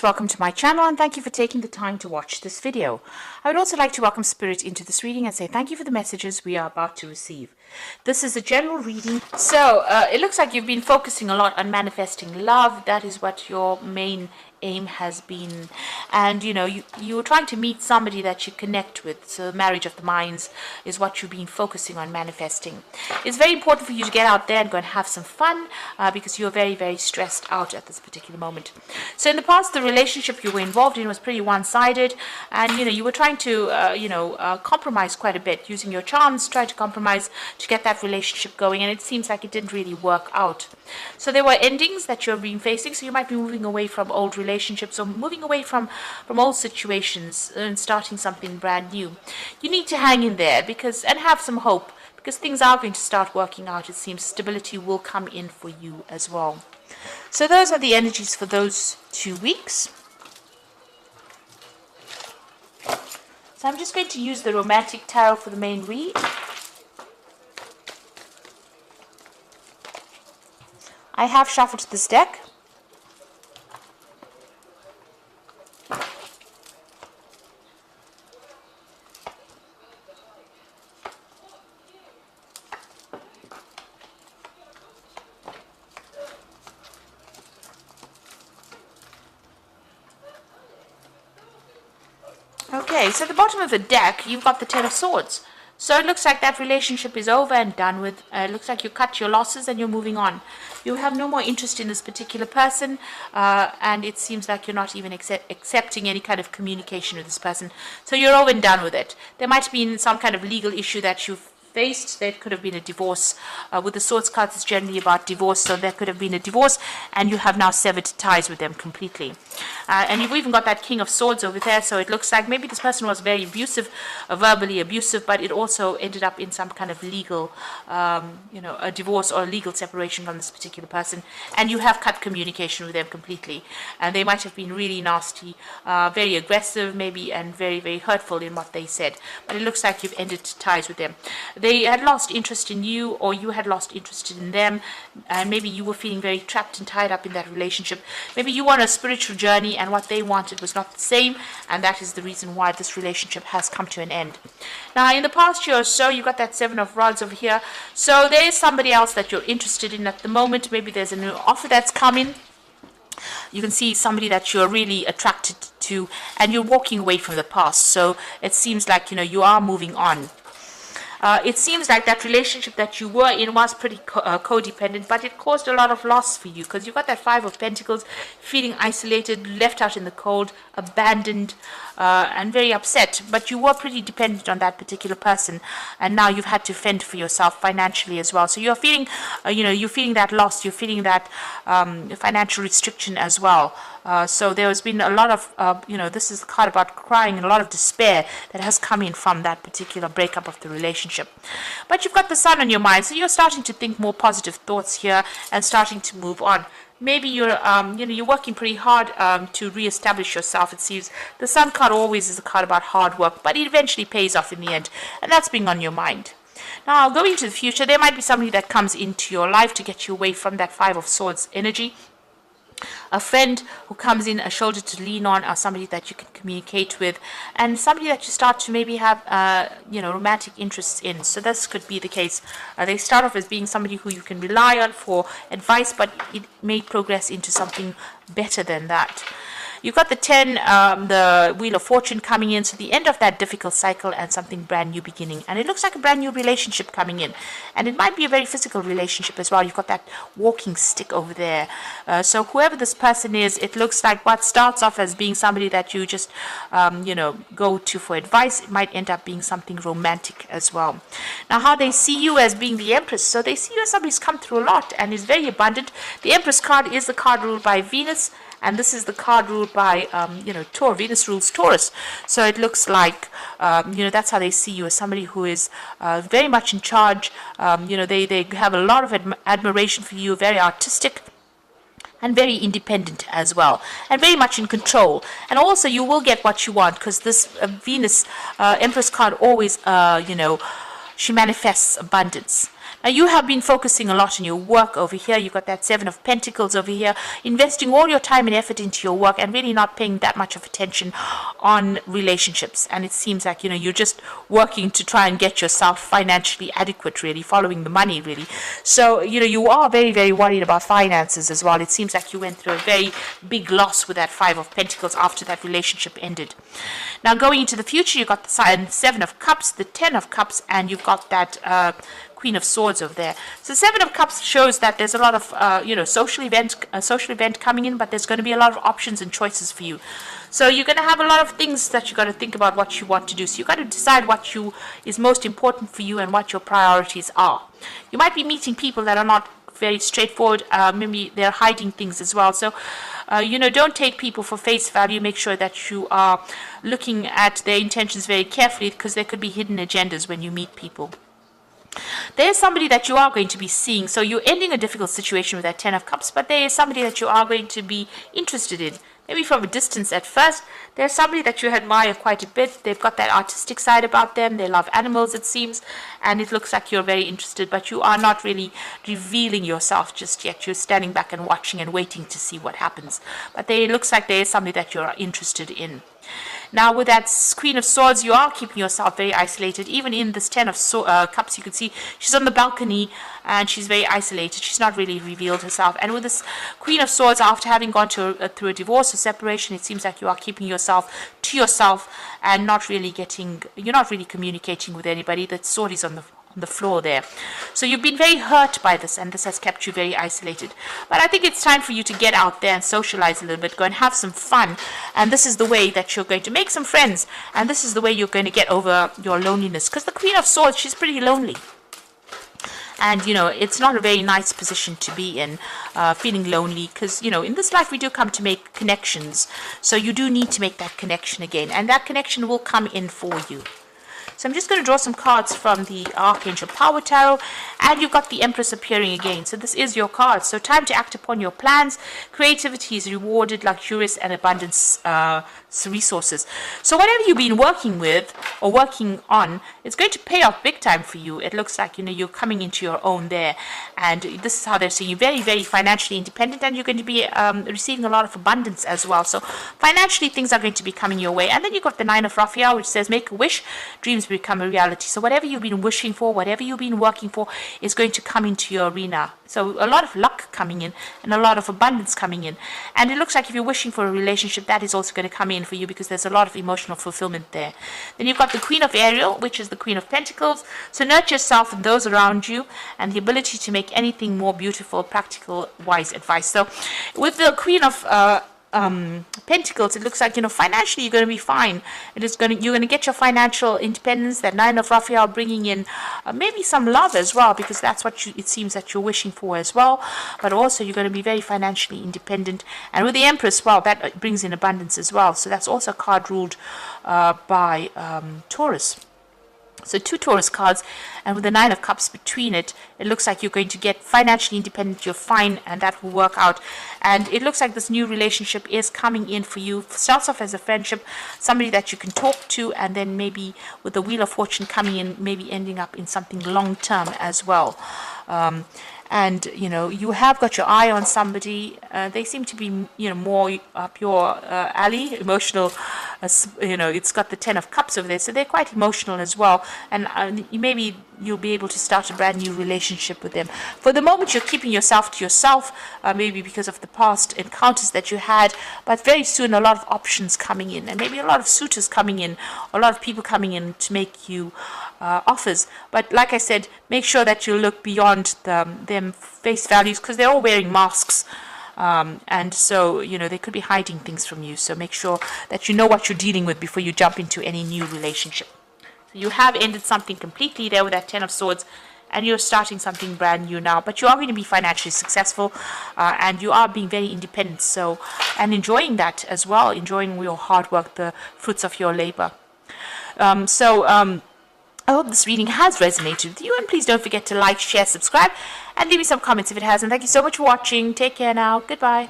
Welcome to my channel and thank you for taking the time to watch this video. I would also like to welcome Spirit into this reading and say thank you for the messages we are about to receive. This is a general reading. So it looks like you've been focusing a lot on manifesting love. That is what your main aim has been, and you were trying to meet somebody that you connect with. So marriage of the minds is what you've been focusing on manifesting. It's very important for you to get out there and go and have some fun because you're very stressed out at this particular moment. So in the past, the relationship you were involved in was pretty one-sided, and you were trying to compromise quite a bit, using your charms, trying to compromise to get that relationship going, and it seems like it didn't really work out. So there were endings that you've been facing, so you might be moving away from old relationships or moving away from old situations and starting something brand new. You need to hang in there and have some hope, because things are going to start working out. It seems stability will come in for you as well. So those are the energies for those 2 weeks. So I'm just going to use the Romantic Tarot for the main read. I have shuffled this deck. Okay, so at the bottom of the deck, you've got the Ten of Swords. So it looks like that relationship is over and done with. It looks like you cut your losses and you're moving on. You have no more interest in this particular person, and it seems like you're not even accepting any kind of communication with this person. So you're over and done with it. There might have been some kind of legal issue that you've faced. There could have been a divorce. With the Swords cards, it's generally about divorce, so there could have been a divorce and you have now severed ties with them completely. And you've even got that King of Swords over there, so it looks like maybe this person was very abusive, verbally abusive, but it also ended up in some kind of legal, a divorce or a legal separation from this particular person, and you have cut communication with them completely. And they might have been really nasty, very aggressive maybe, and very hurtful in what they said, but it looks like you've ended ties with them. They had lost interest in you, or you had lost interest in them, and maybe you were feeling very trapped and tied up in that relationship. Maybe you were on a spiritual journey and what they wanted was not the same, and that is the reason why this relationship has come to an end. Now, in the past year or so, you got that Seven of Rods over here. So there is somebody else that you're interested in at the moment. Maybe there's a new offer that's coming. You can see somebody that you're really attracted to, and you're walking away from the past. So it seems like you are moving on. It seems like that relationship that you were in was pretty codependent, but it caused a lot of loss for you, because you've got that Five of Pentacles, feeling isolated, left out in the cold, abandoned, and very upset. But you were pretty dependent on that particular person, and now you've had to fend for yourself financially as well. So you're feeling, you're feeling that loss, you're feeling that financial restriction as well. So there's been a lot of, this is a card about crying and a lot of despair that has come in from that particular breakup of the relationship. But you've got the Sun on your mind, so you're starting to think more positive thoughts here and starting to move on. Maybe you're, you're working pretty hard to reestablish yourself. It seems the Sun card always is a card about hard work, but it eventually pays off in the end, and that's being on your mind. Now, going into the future, there might be somebody that comes into your life to get you away from that Five of Swords energy. A friend who comes in, a shoulder to lean on, or somebody that you can communicate with, and somebody that you start to maybe have, romantic interests in. So this could be the case. They start off as being somebody who you can rely on for advice, but it may progress into something better than that. You've got the 10, the Wheel of Fortune coming in, so the end of that difficult cycle and something brand new beginning. And it looks like a brand new relationship coming in. And it might be a very physical relationship as well. You've got that walking stick over there. So whoever this person is, it looks like what starts off as being somebody that you just, go to for advice, it might end up being something romantic as well. Now, how they see you as being the Empress. So they see you as somebody who's come through a lot and is very abundant. The Empress card is the card ruled by Venus, and this is the card ruled by, Taurus. Venus rules Taurus. So it looks like, that's how they see you, as somebody who is very much in charge. They have a lot of admiration for you, very artistic, and very independent as well, and very much in control. And also you will get what you want, because this Venus Empress card always, she manifests abundance. You have been focusing a lot on your work over here. You've got that Seven of Pentacles over here, investing all your time and effort into your work and really not paying that much of attention on relationships. And it seems like, you're just working to try and get yourself financially adequate, really, following the money, really. So, you are very, very worried about finances as well. It seems like you went through a very big loss with that Five of Pentacles after that relationship ended. Now, going into the future, you've got the Seven of Cups, the Ten of Cups, and you've got that Queen of Swords over there. So Seven of Cups shows that there's a lot of social event coming in, but there's going to be a lot of options and choices for you. So you're going to have a lot of things that you've got to think about what you want to do. So you've got to decide what is most important for you and what your priorities are. You might be meeting people that are not very straightforward. Maybe they're hiding things as well. So don't take people for face value. Make sure that you are looking at their intentions very carefully, because there could be hidden agendas when you meet people. There's somebody that you are going to be seeing. So you're ending a difficult situation with that Ten of Cups, but there is somebody that you are going to be interested in. Maybe from a distance at first. There's somebody that you admire quite a bit. They've got that artistic side about them. They love animals, it seems. And it looks like you're very interested, but you are not really revealing yourself just yet. You're standing back and watching and waiting to see what happens. But it looks like there is somebody that you're interested in. Now, with that Queen of Swords, you are keeping yourself very isolated. Even in this Ten of Cups, you can see she's on the balcony and she's very isolated. She's not really revealed herself. And with this Queen of Swords, after having gone through a divorce or separation, it seems like you are keeping yourself to yourself and you're not really communicating with anybody. The sword is on the floor there. So you've been very hurt by this, and this has kept you very isolated. But I think it's time for you to get out there and socialize a little bit, go and have some fun. And this is the way that you're going to make some friends, and this is the way you're going to get over your loneliness. Because the Queen of Swords, she's pretty lonely. And, it's not a very nice position to be in, feeling lonely, because, in this life we do come to make connections. So you do need to make that connection again, and that connection will come in for you. So I'm just going to draw some cards from the Archangel Power Tarot, and you've got the Empress appearing again. So this is your card. So time to act upon your plans. Creativity is rewarded, luxurious and abundance resources. So whatever you've been working with or working on, it's going to pay off big time for you. It looks like, you're coming into your own there. And this is how they're saying you're very, very financially independent, and you're going to be receiving a lot of abundance as well. So financially, things are going to be coming your way. And then you've got the Nine of Raphael, which says make a wish, dreams become a reality. So whatever you've been wishing for, whatever you've been working for, is going to come into your arena. So a lot of luck coming in and a lot of abundance coming in. And it looks like if you're wishing for a relationship, that is also going to come in for you, because there's a lot of emotional fulfillment there. Then you've got the Queen of Ariel, which is the Queen of Pentacles. So nurture yourself and those around you, and the ability to make anything more beautiful, practical, wise advice. So with the Queen of Pentacles, it looks like financially you're going to be fine. You're going to get your financial independence. That Nine of Raphael bringing in maybe some love as well, because that's what it seems that you're wishing for as well. But also you're going to be very financially independent. And with the Empress, well, that brings in abundance as well. So that's also a card ruled by Taurus. So 2 Taurus cards, and with the Nine of Cups between it, it looks like you're going to get financially independent, you're fine, and that will work out. And it looks like this new relationship is coming in for you. Starts off as a friendship, somebody that you can talk to, and then maybe with the Wheel of Fortune coming in, maybe ending up in something long-term as well. And, you have got your eye on somebody. They seem to be, more up your alley, emotional. It's got the Ten of Cups over there, so they're quite emotional as well. And maybe you'll be able to start a brand new relationship with them. For the moment, you're keeping yourself to yourself, maybe because of the past encounters that you had. But very soon, a lot of options coming in, and maybe a lot of suitors coming in, a lot of people coming in to make you offers. But like I said, make sure that you look beyond them face values, because they're all wearing masks. And so, they could be hiding things from you. So make sure that you know what you're dealing with before you jump into any new relationship. So you have ended something completely there with that Ten of Swords, and you're starting something brand new now. But you are going to be financially successful, and you are being very independent. So, and enjoying that as well, enjoying your hard work, the fruits of your labor. I hope this reading has resonated with you, and please don't forget to like, share, subscribe, and leave me some comments if it has. And thank you so much for watching. Take care now. Goodbye.